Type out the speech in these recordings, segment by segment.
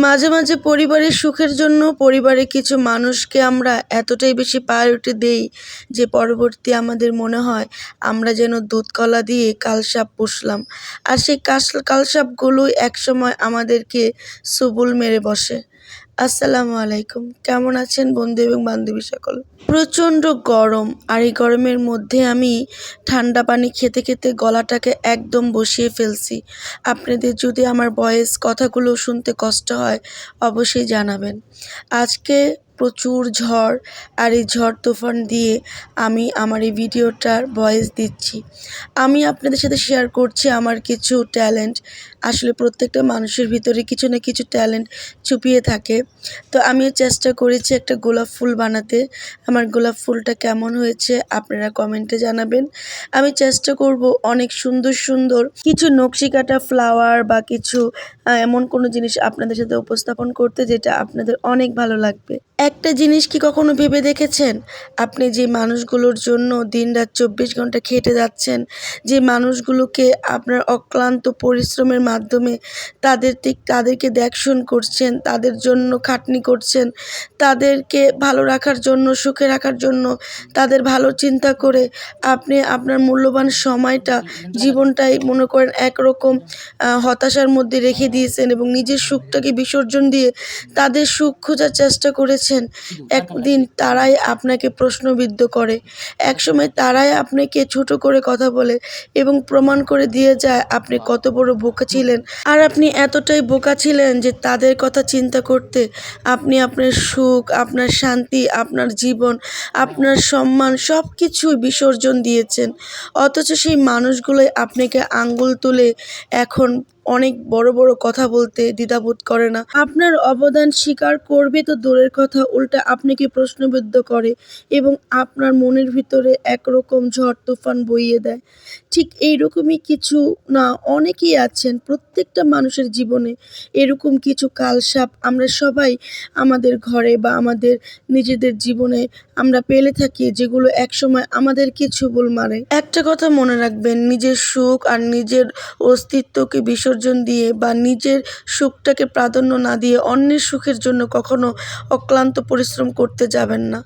মাঝে মাঝে পরিবারের সুখের জন্য পরিবারে কিছু মানুষকে আমরা এতটাই বেশি প্রায়োরিটি দেই যে পরবর্তী আমাদের মনে হয় আমরা যেন দুধ কলা দিয়ে কালসাপ পুষলাম। আর সেই কালসাপগুলোই একসময় আমাদেরকে সবল মেরে বসে। আসসালামু আলাইকুম, কেমন আছেন বন্ধু এবং বান্ধবী সকল? প্রচণ্ড গরম, আর এই গরমের মধ্যে আমি ঠান্ডা পানি খেতে খেতে গলাটাকে একদম বসিয়ে ফেলছি। আপনাদের যদি আমার ভয়েস কথাগুলো শুনতে কষ্ট হয় অবশ্যই জানাবেন। আজকে প্রচুর ঝড়, আর এই ঝড় তুফান দিয়ে আমি আমার এই ভিডিওটার ভয়েস দিচ্ছি। আমি আপনাদের সাথে শেয়ার করছি আমার কিছু ট্যালেন্ট। আসলে প্রত্যেকটা মানুষের ভিতরে কিছু না কিছু ট্যালেন্ট চুপিয়ে থাকে। তো আমিও চেষ্টা করেছি একটা গোলাপ ফুল বানাতে। আমার গোলাপ ফুলটা কেমন হয়েছে আপনারা কমেন্টে জানাবেন। আমি চেষ্টা করব অনেক সুন্দর সুন্দর কিছু নকশি কাটা ফ্লাওয়ার বা কিছু এমন কোনো জিনিস আপনাদের সাথে উপস্থাপন করতে, যেটা আপনাদের অনেক ভালো লাগবে। একটা জিনিস কি কখনো ভেবে দেখেছেন, আপনি যে মানুষগুলোর জন্য দিনরাত 24 ঘন্টা খেটে যাচ্ছেন, যে মানুষগুলোকে আপনার অক্লান্ত পরিশ্রমের মাধ্যমে তাদেরকে দেখশন করছেন, তাদের জন্য খাটনি করছেন, তাদেরকে ভালো রাখার জন্য, সুখে রাখার জন্য, তাদের ভালো চিন্তা করে আপনি আপনার মূল্যবান সময়টা, জীবনটাই মনে করেন একরকম হতাশার মধ্যে রেখে দিয়েছেন এবং নিজের সুখটাকে বিসর্জন দিয়ে তাদের সুখ খোঁজার চেষ্টা করেছেন। একদিন তারাই আপনাকে প্রশ্নবিদ্ধ করে, একসময় তারাই আপনাকে ছোট করে কথা বলে এবং প্রমাণ করে দিয়ে যায় আপনি কত বড় বোকা ছিলেন। আর আপনি এতটাই বোকা ছিলেন যে তাদের কথা চিন্তা করতে আপনি আপনার সুখ, আপনার শান্তি, আপনার জীবন, আপনার সম্মান সব কিছুই বিসর্জন দিয়েছেন। অথচ সেই মানুষগুলোই আপনাকে আঙ্গুল তুলে এখন অনেক বড় বড় কথা বলতে দ্বিধাবোধ করে না। আপনার অবদান স্বীকার করবে তো দূরের কথা, উল্টা আপনাকে প্রশ্নবিদ্ধ করে এবং আপনার মনের ভিতরে একরকম ঝড় তুফান বইয়ে দেয়। ঠিক এইরকমই কিছু না অনেকেই আছেন, প্রত্যেকটা মানুষের জীবনে এরকম কিছু কালসাপ আমরা সবাই আমাদের ঘরে বা আমাদের নিজেদের জীবনে আমরা পেলে থাকি, যেগুলো একসময় আমাদেরকে ছোবল মারে। একটা কথা মনে রাখবেন, নিজের সুখ আর নিজের অস্তিত্বকে বিসর্জন দিয়ে বা নিজের সুখটাকে প্রাধান্য না দিয়ে অন্যের সুখের জন্য কখনো অক্লান্ত পরিশ্রম করতে যাবেন না।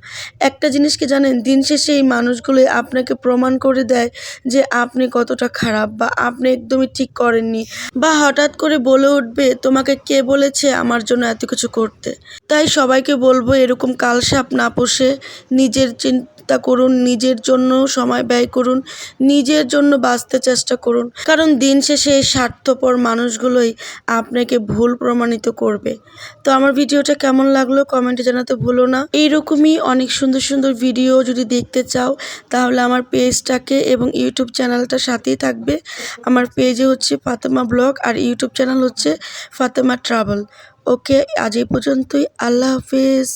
একটা জিনিস কি জানেন, দিন শেষে এই মানুষগুলোই আপনাকে প্রমাণ করে দেয় যে আপনি কতটা খারাপ বা আপনি একদমই ঠিক করেননি, বা হঠাৎ করে বলে উঠবে তোমাকে কে বলেছে আমার জন্য এত কিছু করতে। তাই সবাইকে বলবো এরকম কালসাপ না পুষে নিজের চিন্তা করুন, নিজের জন্য সময় ব্যয় করুন, নিজের জন্য বাঁচতে চেষ্টা করুন। কারণ দিন শেষে এই স্বার্থপর মানুষগুলোই আপনাকে ভুল প্রমাণিত করবে। তো আমার ভিডিওটা কেমন লাগলো কমেন্টে জানাতে ভুলো না। এইরকমই অনেক সুন্দর সুন্দর ভিডিও যদি দেখতে চাও তাহলে আমার পেজটাকে এবং ইউটিউব চ্যানেলটা সাথেই থাকবে। আমার পেজে হচ্ছে ফাতেমা ব্লগ আর ইউটিউব চ্যানেল হচ্ছে ফাতেমা ট্রাভেল। ওকে, আজ এই পর্যন্তই। আল্লাহ হাফেজ।